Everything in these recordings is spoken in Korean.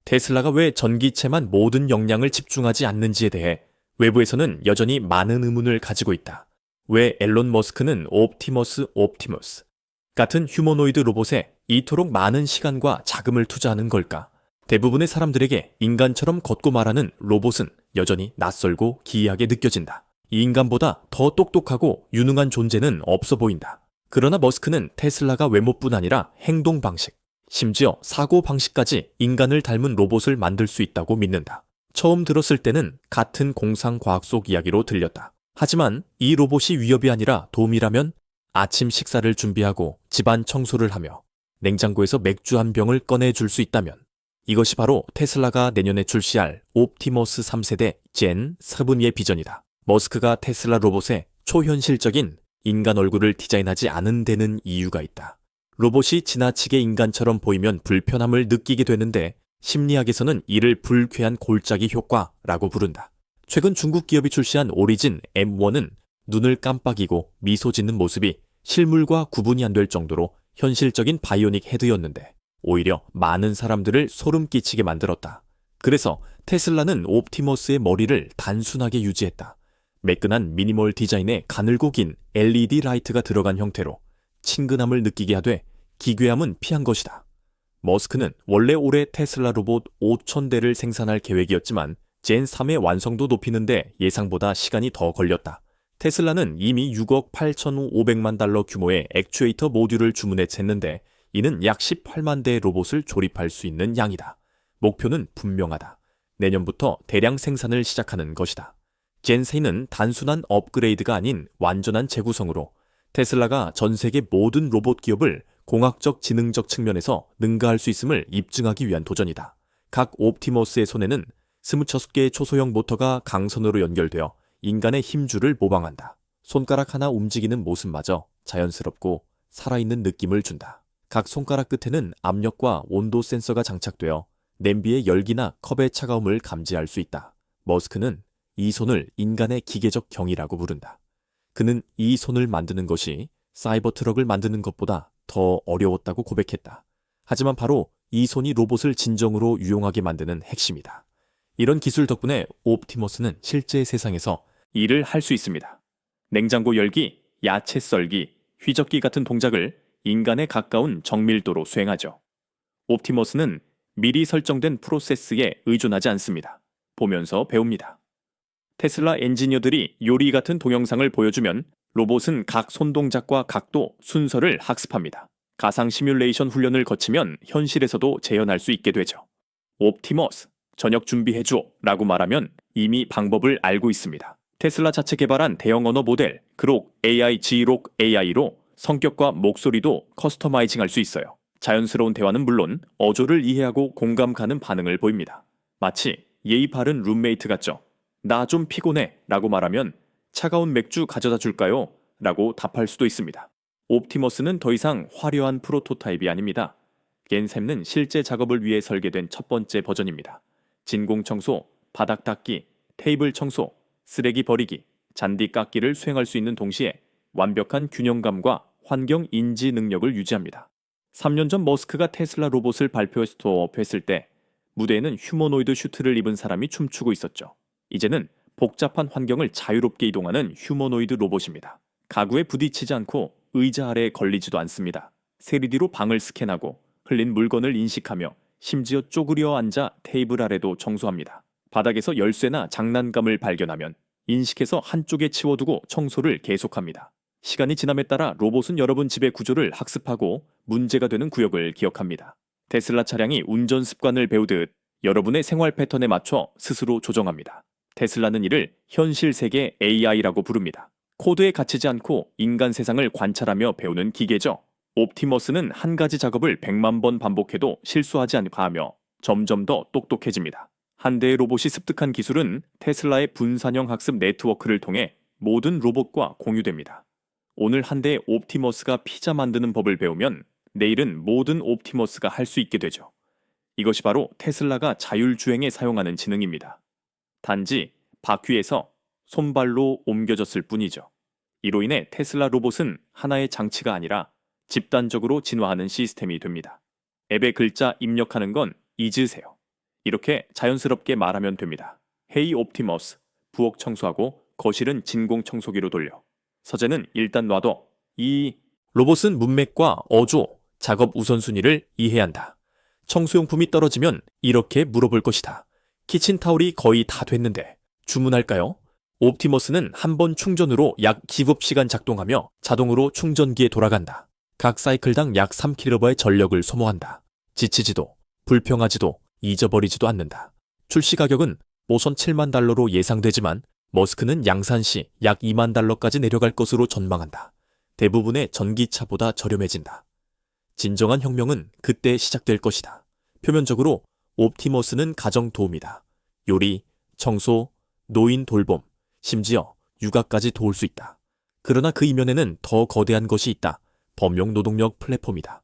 테슬라가 왜 전기체만 모든 역량을 집중하지 않는지에 대해 외부에서는 여전히 많은 의문을 가지고 있다. 왜 앨런 머스크는 옵티머스 같은 휴머노이드 로봇에 이토록 많은 시간과 자금을 투자하는 걸까? 대부분의 사람들에게 인간처럼 걷고 말하는 로봇은 여전히 낯설고 기이하게 느껴진다. 이 인간보다 더 똑똑하고 유능한 존재는 없어 보인다. 그러나 머스크는 테슬라가 외모뿐 아니라 행동 방식, 심지어 사고 방식까지 인간을 닮은 로봇을 만들 수 있다고 믿는다. 처음 들었을 때는 같은 공상과학 속 이야기로 들렸다. 하지만 이 로봇이 위협이 아니라 도움이라면 아침 식사를 준비하고 집안 청소를 하며 냉장고에서 맥주 한 병을 꺼내줄 수 있다면 이것이 바로 테슬라가 내년에 출시할 옵티머스 3세대 젠 7의 비전이다. 머스크가 테슬라 로봇에 초현실적인 인간 얼굴을 디자인하지 않은 데는 이유가 있다. 로봇이 지나치게 인간처럼 보이면 불편함을 느끼게 되는데 심리학에서는 이를 불쾌한 골짜기 효과라고 부른다. 최근 중국 기업이 출시한 오리진 M1은 눈을 깜빡이고 미소 짓는 모습이 실물과 구분이 안 될 정도로 현실적인 바이오닉 헤드였는데 오히려 많은 사람들을 소름 끼치게 만들었다. 그래서 테슬라는 옵티머스의 머리를 단순하게 유지했다. 매끈한 미니멀 디자인에 가늘고 긴 LED 라이트가 들어간 형태로 친근함을 느끼게 하되 기괴함은 피한 것이다. 머스크는 원래 올해 테슬라 로봇 5,000대를 생산할 계획이었지만 젠 3의 완성도 높이는데 예상보다 시간이 더 걸렸다. 테슬라는 이미 6억 8,500만 달러 규모의 액추에이터 모듈을 주문해 챘는데 이는 약 18만 대의 로봇을 조립할 수 있는 양이다. 목표는 분명하다. 내년부터 대량 생산을 시작하는 것이다. 젠 3는 단순한 업그레이드가 아닌 완전한 재구성으로 테슬라가 전 세계 모든 로봇 기업을 공학적 지능적 측면에서 능가할 수 있음을 입증하기 위한 도전이다. 각 옵티머스의 손에는 26개의 초소형 모터가 강선으로 연결되어 인간의 힘줄을 모방한다. 손가락 하나 움직이는 모습마저 자연스럽고 살아있는 느낌을 준다. 각 손가락 끝에는 압력과 온도 센서가 장착되어 냄비의 열기나 컵의 차가움을 감지할 수 있다. 머스크는 이 손을 인간의 기계적 경이라고 부른다. 그는 이 손을 만드는 것이 사이버 트럭을 만드는 것보다 더 어려웠다고 고백했다. 하지만 바로 이 손이 로봇을 진정으로 유용하게 만드는 핵심이다. 이런 기술 덕분에 옵티머스는 실제 세상에서 일을 할 수 있습니다. 냉장고 열기, 야채 썰기, 휘젓기 같은 동작을 인간에 가까운 정밀도로 수행하죠. 옵티머스는 미리 설정된 프로세스에 의존하지 않습니다. 보면서 배웁니다. 테슬라 엔지니어들이 요리 같은 동영상을 보여주면 로봇은 각 손동작과 각도, 순서를 학습합니다. 가상 시뮬레이션 훈련을 거치면 현실에서도 재현할 수 있게 되죠. 옵티머스, 저녁 준비해줘 라고 말하면 이미 방법을 알고 있습니다. 테슬라 자체 개발한 대형 언어 모델 그록 AI G록 AI로 성격과 목소리도 커스터마이징 할 수 있어요. 자연스러운 대화는 물론 어조를 이해하고 공감 가는 반응을 보입니다. 마치 예의 바른 룸메이트 같죠. 나 좀 피곤해 라고 말하면 차가운 맥주 가져다 줄까요? 라고 답할 수도 있습니다. 옵티머스는 더 이상 화려한 프로토타입이 아닙니다. 겐셈는 실제 작업을 위해 설계된 첫 번째 버전입니다. 진공 청소, 바닥 닦기, 테이블 청소, 쓰레기 버리기, 잔디 깎기를 수행할 수 있는 동시에 완벽한 균형감과 환경 인지 능력을 유지합니다. 3년 전 머스크가 테슬라 로봇을 발표 스토어업했을 때 무대에는 휴머노이드 슈트를 입은 사람이 춤추고 있었죠. 이제는 복잡한 환경을 자유롭게 이동하는 휴머노이드 로봇입니다. 가구에 부딪히지 않고 의자 아래에 걸리지도 않습니다. 3D로 방을 스캔하고 흘린 물건을 인식하며 심지어 쪼그려 앉아 테이블 아래도 청소합니다. 바닥에서 열쇠나 장난감을 발견하면 인식해서 한쪽에 치워두고 청소를 계속합니다. 시간이 지남에 따라 로봇은 여러분 집의 구조를 학습하고 문제가 되는 구역을 기억합니다. 테슬라 차량이 운전 습관을 배우듯 여러분의 생활 패턴에 맞춰 스스로 조정합니다. 테슬라는 이를 현실 세계 AI라고 부릅니다. 코드에 갇히지 않고 인간 세상을 관찰하며 배우는 기계죠. 옵티머스는 한 가지 작업을 100만 번 반복해도 실수하지 않고 하며 점점 더 똑똑해집니다. 한 대의 로봇이 습득한 기술은 테슬라의 분산형 학습 네트워크를 통해 모든 로봇과 공유됩니다. 오늘 한 대의 옵티머스가 피자 만드는 법을 배우면 내일은 모든 옵티머스가 할 수 있게 되죠. 이것이 바로 테슬라가 자율주행에 사용하는 지능입니다. 단지 바퀴에서 손발로 옮겨졌을 뿐이죠. 이로 인해 테슬라 로봇은 하나의 장치가 아니라 집단적으로 진화하는 시스템이 됩니다. 앱에 글자 입력하는 건 잊으세요. 이렇게 자연스럽게 말하면 됩니다. 헤이 옵티머스, 부엌 청소하고 거실은 진공 청소기로 돌려. 서재는 일단 놔둬. 이 로봇은 문맥과 어조, 작업 우선순위를 이해야 한다. 청소용품이 떨어지면 이렇게 물어볼 것이다. 키친타올이 거의 다 됐는데 주문할까요? 옵티머스는 한 번 충전으로 약 7시간 작동하며 자동으로 충전기에 돌아간다. 각 사이클당 약 3kW의 전력을 소모한다. 지치지도, 불평하지도, 잊어버리지도 않는다. 출시 가격은 모선 $70,000로 예상되지만 머스크는 양산 시 약 $20,000까지 내려갈 것으로 전망한다. 대부분의 전기차보다 저렴해진다. 진정한 혁명은 그때 시작될 것이다. 표면적으로 옵티머스는 가정 도움이다. 요리, 청소, 노인 돌봄, 심지어 육아까지 도울 수 있다. 그러나 그 이면에는 더 거대한 것이 있다. 범용 노동력 플랫폼이다.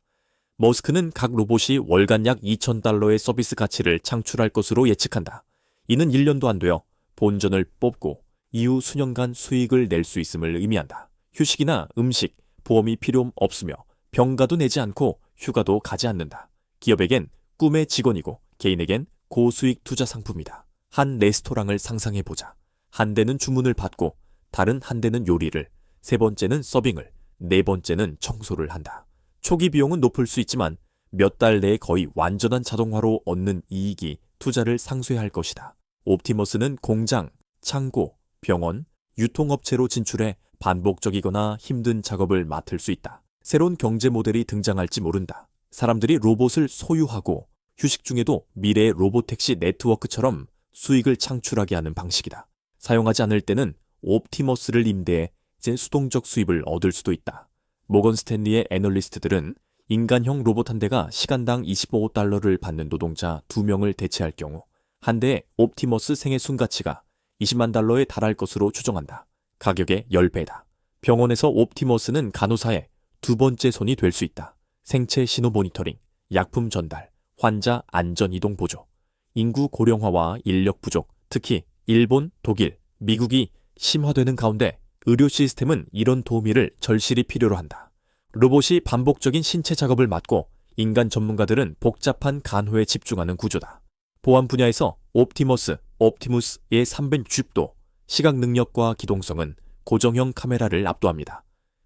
머스크는 각 로봇이 월간 약 $2,000의 서비스 가치를 창출할 것으로 예측한다. 이는 1년도 안 되어 본전을 뽑고 이후 수년간 수익을 낼 수 있음을 의미한다. 휴식이나 음식, 보험이 필요 없으며 병가도 내지 않고 휴가도 가지 않는다. 기업에겐 꿈의 직원이고 개인에겐 고수익 투자 상품이다. 한 레스토랑을 상상해보자. 한 대는 주문을 받고 다른 한 대는 요리를, 세 번째는 서빙을, 네 번째는 청소를 한다. 초기 비용은 높을 수 있지만 몇 달 내에 거의 완전한 자동화로 얻는 이익이 투자를 상쇄할 것이다. 옵티머스는 공장, 창고, 병원, 유통업체로 진출해 반복적이거나 힘든 작업을 맡을 수 있다. 새로운 경제 모델이 등장할지 모른다. 사람들이 로봇을 소유하고 휴식 중에도 미래의 로봇택시 네트워크처럼 수익을 창출하게 하는 방식이다. 사용하지 않을 때는 옵티머스를 임대해 수동적 수입을 얻을 수도 있다. 모건 스탠리의 애널리스트들은 인간형 로봇 한 대가 시간당 $25를 받는 노동자 2명을 대체할 경우 한 대의 옵티머스 생애 순가치가 $200,000에 달할 것으로 추정한다. 가격의 10배다. 병원에서 옵티머스는 간호사의 두 번째 손이 될 수 있다. 생체 신호 모니터링, 약품 전달, 환자 안전 이동 보조. 인구 고령화와 인력 부족, 특히 일본, 독일, 미국이 심화되는 가운데 의료 시스템은 이런 도우미를 절실히 필요로 한다. 로봇이 반복적인 신체 작업을 맡고 인간 전문가들은 복잡한 간호에 집중하는 구조다. 보안 분야에서 옵티머스의 360도 시각 능력과 기동성은 고정형 카메라를 압도합니다.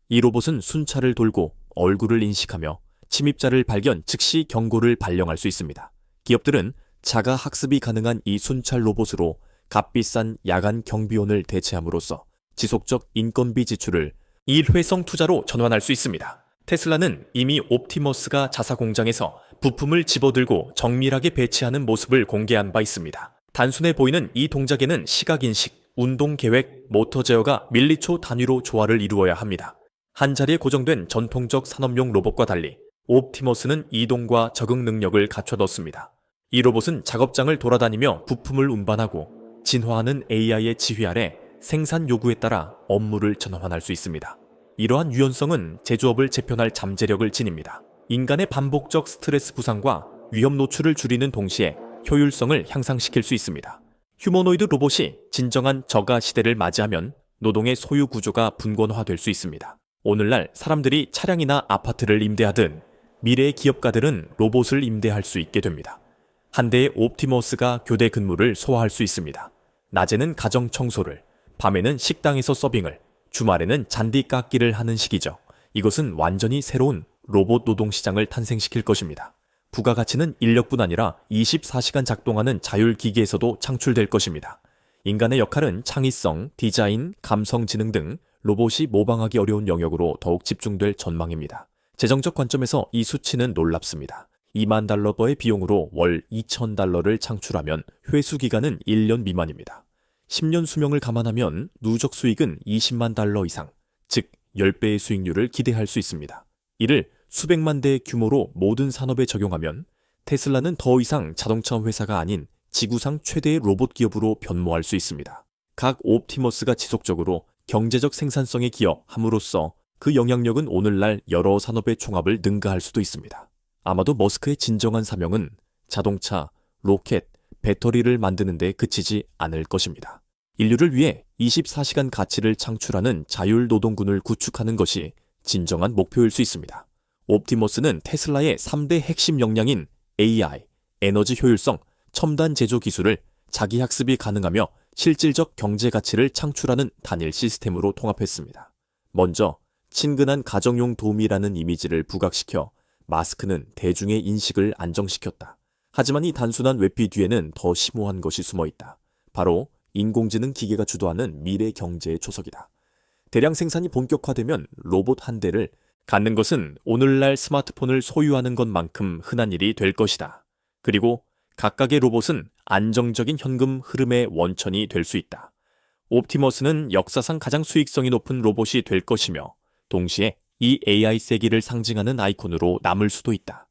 이 로봇은 순찰을 돌고 얼굴을 인식하며 침입자를 발견 즉시 경고를 발령할 수 있습니다. 기업들은 자가 학습이 가능한 이 순찰 로봇으로 값비싼 야간 경비원을 대체함으로써 지속적 인건비 지출을 일회성 투자로 전환할 수 있습니다. 테슬라는 이미 옵티머스가 자사 공장에서 부품을 집어들고 정밀하게 배치하는 모습을 공개한 바 있습니다. 단순해 보이는 이 동작에는 시각인식, 운동계획, 모터 제어가 밀리초 단위로 조화를 이루어야 합니다. 한 자리에 고정된 전통적 산업용 로봇과 달리 옵티머스는 이동과 적응 능력을 갖춰 넣습니다. 이 로봇은 작업장을 돌아다니며 부품을 운반하고 진화하는 AI의 지휘 아래 생산 요구에 따라 업무를 전환할 수 있습니다. 이러한 유연성은 제조업을 재편할 잠재력을 지닙니다. 인간의 반복적 스트레스 부상과 위험 노출을 줄이는 동시에 효율성을 향상시킬 수 있습니다. 휴머노이드 로봇이 진정한 저가 시대를 맞이하면 노동의 소유 구조가 분권화될 수 있습니다. 오늘날 사람들이 차량이나 아파트를 임대하든 미래의 기업가들은 로봇을 임대할 수 있게 됩니다. 한 대의 옵티머스가 교대 근무를 소화할 수 있습니다. 낮에는 가정 청소를, 밤에는 식당에서 서빙을, 주말에는 잔디 깎기를 하는 시기죠. 이것은 완전히 새로운 로봇 노동 시장을 탄생시킬 것입니다. 부가가치는 인력뿐 아니라 24시간 작동하는 자율기기에서도 창출될 것입니다. 인간의 역할은 창의성, 디자인, 감성지능 등 로봇이 모방하기 어려운 영역으로 더욱 집중될 전망입니다. 재정적 관점에서 이 수치는 놀랍습니다. $20,000의 비용으로 월 $2,000를 창출하면 회수기간은 1년 미만입니다. 10년 수명을 감안하면 누적 수익은 $200,000 이상, 즉 10배의 수익률을 기대할 수 있습니다. 이를 수백만 대 규모로 모든 산업에 적용하면 테슬라는 더 이상 자동차 회사가 아닌 지구상 최대의 로봇 기업으로 변모할 수 있습니다. 각 옵티머스가 지속적으로 경제적 생산성에 기여함으로써 그 영향력은 오늘날 여러 산업의 총합을 능가할 수도 있습니다. 아마도 머스크의 진정한 사명은 자동차, 로켓, 배터리를 만드는 데 그치지 않을 것입니다. 인류를 위해 24시간 가치를 창출하는 자율노동군을 구축하는 것이 진정한 목표일 수 있습니다. 옵티머스는 테슬라의 3대 핵심 역량인 AI, 에너지 효율성, 첨단 제조 기술을 자기 학습이 가능하며 실질적 경제 가치를 창출하는 단일 시스템으로 통합했습니다. 먼저 친근한 가정용 도우미라는 이미지를 부각시켜 마스크는 대중의 인식을 안정시켰다. 하지만 이 단순한 외피 뒤에는 더 심오한 것이 숨어 있다. 바로 인공지능 기계가 주도하는 미래 경제의 초석이다. 대량 생산이 본격화되면 로봇 한 대를 갖는 것은 오늘날 스마트폰을 소유하는 것만큼 흔한 일이 될 것이다. 그리고 각각의 로봇은 안정적인 현금 흐름의 원천이 될 수 있다. 옵티머스는 역사상 가장 수익성이 높은 로봇이 될 것이며 동시에 이 AI 세기를 상징하는 아이콘으로 남을 수도 있다.